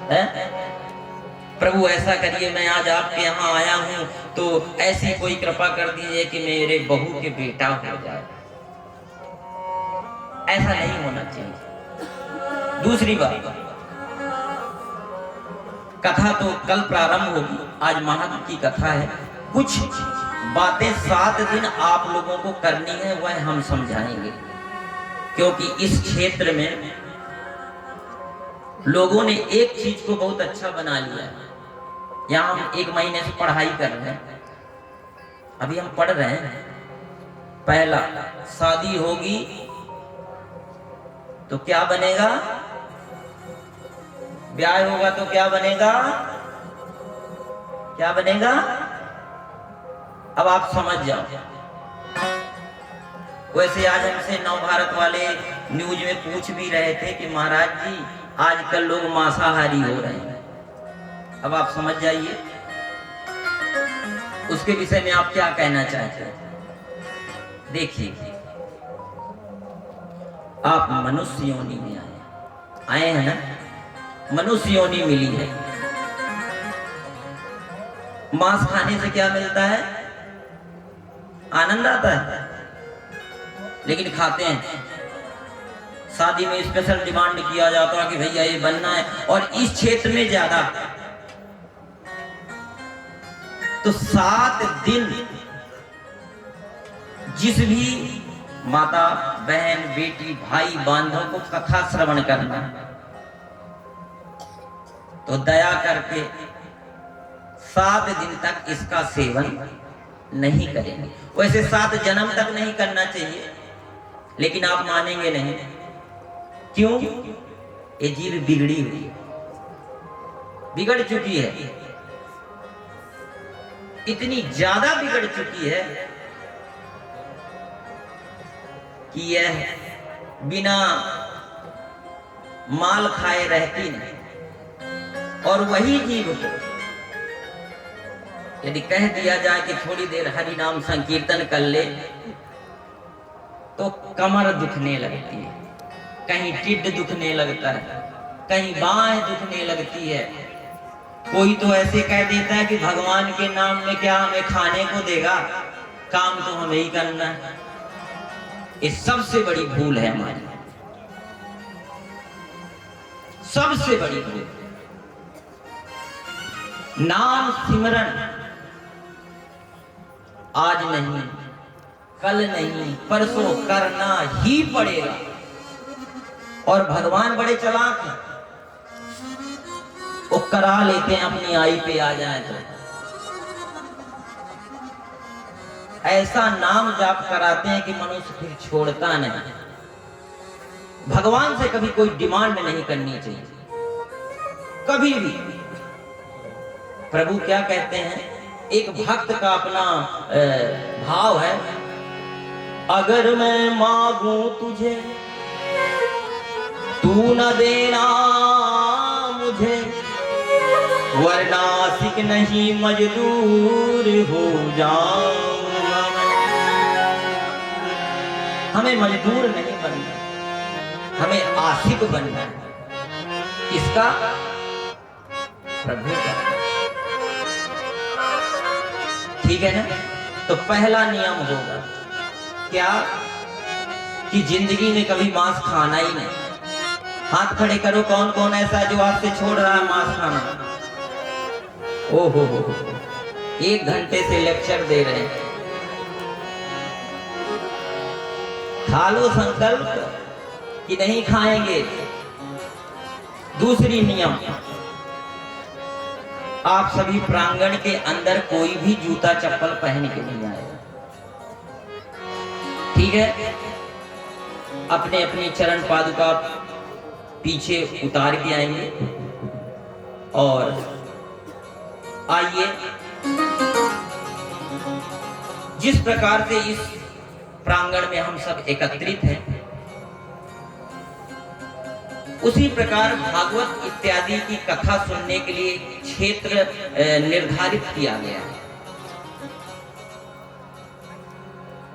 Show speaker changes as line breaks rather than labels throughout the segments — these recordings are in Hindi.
है? प्रभु ऐसा करिए, मैं आज आपके यहाँ आया हूँ तो ऐसी कोई कृपा कर दीजिए कि मेरे बहू के बेटा हो जाए। ऐसा नहीं होना चाहिए। दूसरी बात, कथा तो कल प्रारंभ होगी, आज महात्म की कथा है। कुछ बातें 7 दिन आप लोगों को करनी है, वह हम समझाएंगे, क्योंकि इस क्षेत्र में लोगों ने एक चीज को बहुत अच्छा बना लिया है। यहाँ हम 1 महीने से पढ़ाई कर रहे हैं, अभी हम पढ़ रहे हैं। पहला, शादी होगी तो क्या बनेगा? ब्याह होगा तो क्या बनेगा? क्या बनेगा? अब आप समझ जाओ। वैसे आज हमसे नव भारत वाले न्यूज में पूछ भी रहे थे कि महाराज जी आजकल लोग मांसाहारी हो रहे हैं। अब आप समझ जाइए उसके विषय में आप क्या कहना चाहते हैं। देखिए, आप मनुष्य योनि में आए हैं ना, मनुष्य योनि मिली है। मांस खाने से क्या मिलता है? आनंद आता है, लेकिन खाते हैं। शादी में स्पेशल डिमांड किया जाता है कि भैया ये बनना है, और इस क्षेत्र में ज्यादा। तो 7 दिन जिस भी माता, बहन, बेटी, भाई, बांधव को कथा श्रवण करना, तो दया करके 7 दिन तक इसका सेवन नहीं करेंगे। वैसे 7 जन्म तक नहीं करना चाहिए, लेकिन आप मानेंगे नहीं। क्यों? ये जीव बिगड़ी हुई है, बिगड़ चुकी है, इतनी ज्यादा बिगड़ चुकी है कि यह बिना माल खाए रहती नहीं। और वही जीव को यदि कह दिया जाए कि थोड़ी देर हरि नाम संकीर्तन कर ले, तो कमर दुखने लगती है, कहीं टिड्ड दुखने लगता है, कहीं बाहें दुखने लगती है। कोई तो ऐसे कह देता है कि भगवान के नाम में क्या हमें खाने को देगा, काम तो हमें ही करना है। ये सबसे बड़ी भूल है हमारी, सबसे बड़ी भूल। नाम सिमरन आज नहीं, कल नहीं, परसों करना ही पड़ेगा। और भगवान बड़े चालाक हैं, वो करा लेते हैं अपनी आई पे आ जाए तो। ऐसा नाम जाप कराते हैं कि मनुष्य फिर छोड़ता नहीं। भगवान से कभी कोई डिमांड नहीं करनी चाहिए, कभी भी। प्रभु क्या कहते हैं, एक भक्त का अपना भाव है, अगर मैं मांगू तुझे तू न देना मुझे, वरना आशिक नहीं मजदूर हो जाऊंगा। हमें मजदूर नहीं बनना, हमें आशिक बनना है। इसका प्रभु का, ठीक है ना। तो पहला नियम होगा क्या कि जिंदगी में कभी मांस खाना ही नहीं। हाथ खड़े करो, कौन कौन ऐसा है जो आज से छोड़ रहा है मांस खाना? ओहो, 1 घंटे से लेक्चर दे रहे हैं। खा लो संकल्प कि नहीं खाएंगे। दूसरी नियम, आप सभी प्रांगण के अंदर कोई भी जूता चप्पल पहन के नहीं आएगा, ठीक है। अपने अपनी चरण पादुका पीछे उतार के आएंगे और आइए, जिस प्रकार से इस प्रांगण में हम सब एकत्रित हैं, उसी प्रकार भागवत इत्यादि की कथा सुनने के लिए क्षेत्र निर्धारित किया गया है।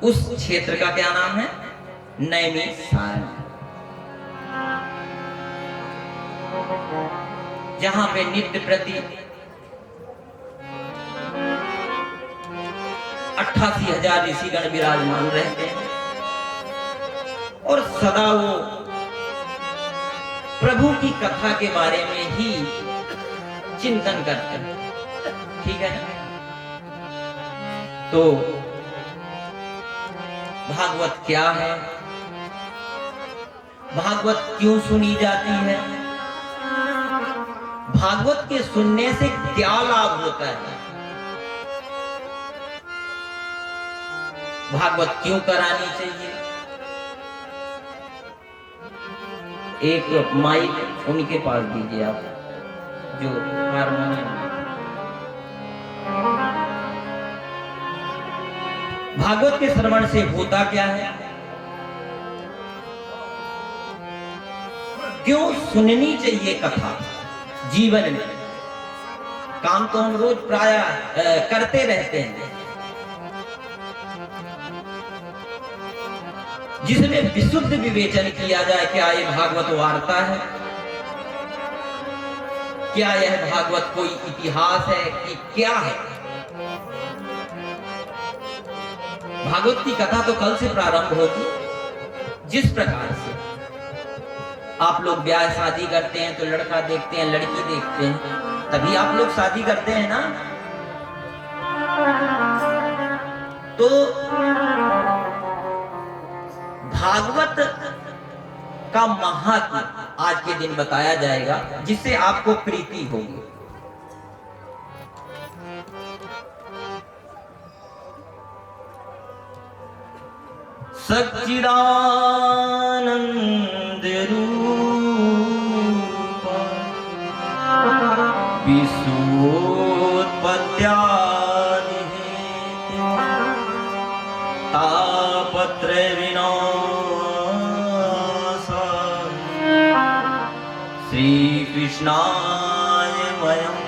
उस क्षेत्र का क्या नाम है? नैमिषारण्य। जहां पे नित्य प्रति 88,000 ऋषिगण विराजमान रहते हैं और सदा वो प्रभु की कथा के बारे में ही चिंतन करते हैं। ठीक है ना? तो भागवत क्या है, भागवत क्यों सुनी जाती है, भागवत के सुनने से क्या लाभ होता है, भागवत क्यों करानी चाहिए। एक माइक उनके पास दीजिए आप, जो हारमोनियम। भागवत के श्रवण से होता क्या है, क्यों सुननी चाहिए कथा जीवन में। काम तो हम रोज प्रायः करते रहते हैं, जिसमें विशुद्ध विवेचन किया जाए, क्या ये भागवत वार्ता है, क्या यह भागवत कोई इतिहास है कि क्या है। भागवत की कथा तो कल से प्रारंभ होगी। जिस प्रकार से आप लोग ब्याह शादी करते हैं तो लड़का देखते हैं, लड़की देखते हैं, तभी आप लोग शादी करते हैं ना। तो भागवत का महात्म्य आज के दिन बताया जाएगा, जिससे आपको प्रीति होगी। सच्चिदानंद रूप विश्वोत्पत्त्यादि तापत्र विनाश श्री कृष्णाय वयम्।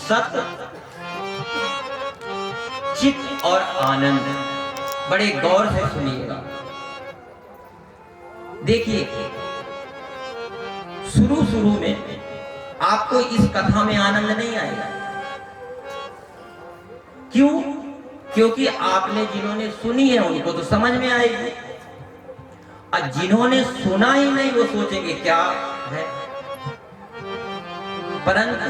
सत, चित और आनंद, बड़े गौर से सुनिएगा। देखिए, शुरू में आपको इस कथा में आनंद नहीं आएगा। क्यों? क्योंकि आपने जिन्होंने सुनी है उनको तो समझ में आएगी, और जिन्होंने सुना ही नहीं वो सोचेंगे क्या है। परंतु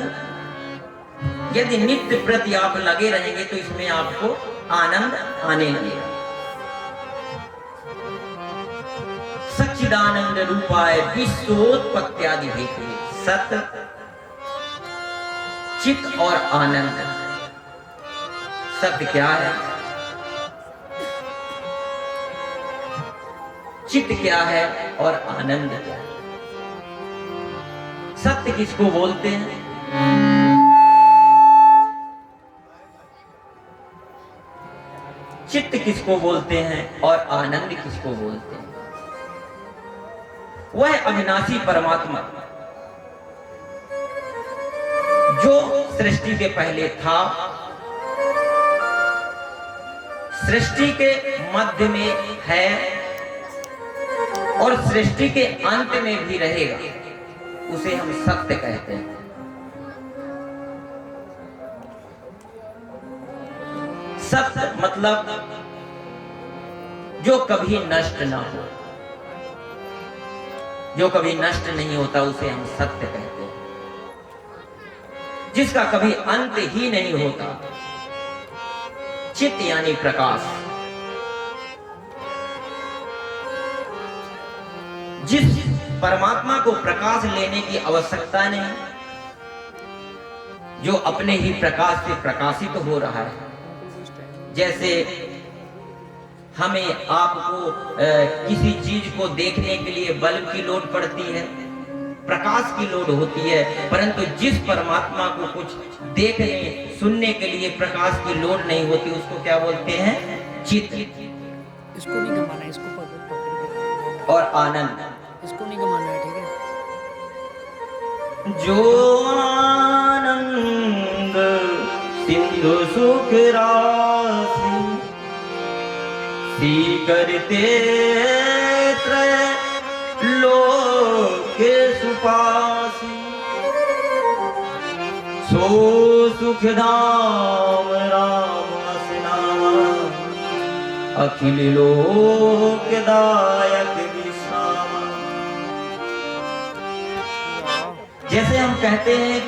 यदि नित्य प्रति आप लगे रहेंगे तो इसमें आपको आनंद आने लगेगा। सच्चिदानंद रूपाय विश्वोत्पत्त्यादि हेतु सत, चित और आनंद। सत्य क्या है, चित क्या है और आनंद क्या है। सत्य किसको बोलते हैं, चित्त किसको बोलते हैं और आनंद किसको बोलते हैं। वह अविनाशी परमात्मा जो सृष्टि के पहले था, सृष्टि के मध्य में है और सृष्टि के अंत में भी रहेगा, उसे हम सत्य कहते हैं। सत्य मतलब जो कभी नष्ट ना हो, जो कभी नष्ट नहीं होता, उसे हम सत्य कहते हैं। जिसका कभी अंत ही नहीं होता, चित्त यानी प्रकाश। जिस परमात्मा को प्रकाश लेने की आवश्यकता नहीं, जो अपने ही प्रकाश से प्रकाशित हो रहा है। जैसे हमें आपको किसी चीज को देखने के लिए बल्ब की लोड पड़ती है, प्रकाश की लोड होती है, परंतु जिस परमात्मा को कुछ देखने सुनने के लिए प्रकाश की लोड नहीं होती, उसको क्या बोलते हैं, चित्त।
इसको नहीं घुमाना, इसको पकड़
और आनंद,
इसको नहीं घुमाना है, ठीक है।
जो आनंद सिंधु सुख राशि करते त्रय लोक सुपा सो सुख धाम राम असनामा, अखिल लोक दायक विश्रामा। जैसे हम कहते हैं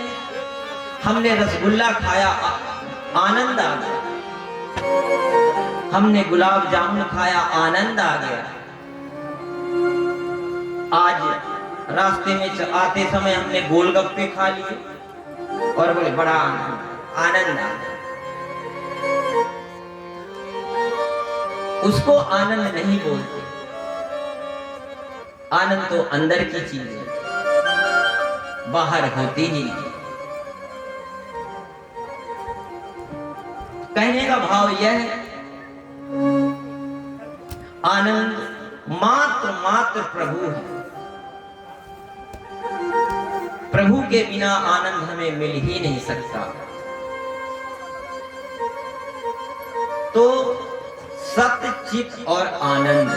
हमने रसगुल्ला खाया आनंद आ गया, हमने गुलाब जामुन खाया आनंद आ गया। आज रास्ते में आते समय हमने गोलगप्पे खा लिए और बोले बड़ा आनंद आ गया। उसको आनंद नहीं बोलते। आनंद तो अंदर की चीज है, बाहर होती ही नहीं। कहने का भाव यह है, आनंद मात्र प्रभु है। प्रभु के बिना आनंद हमें मिल ही नहीं सकता। तो सत्य, चित और आनंद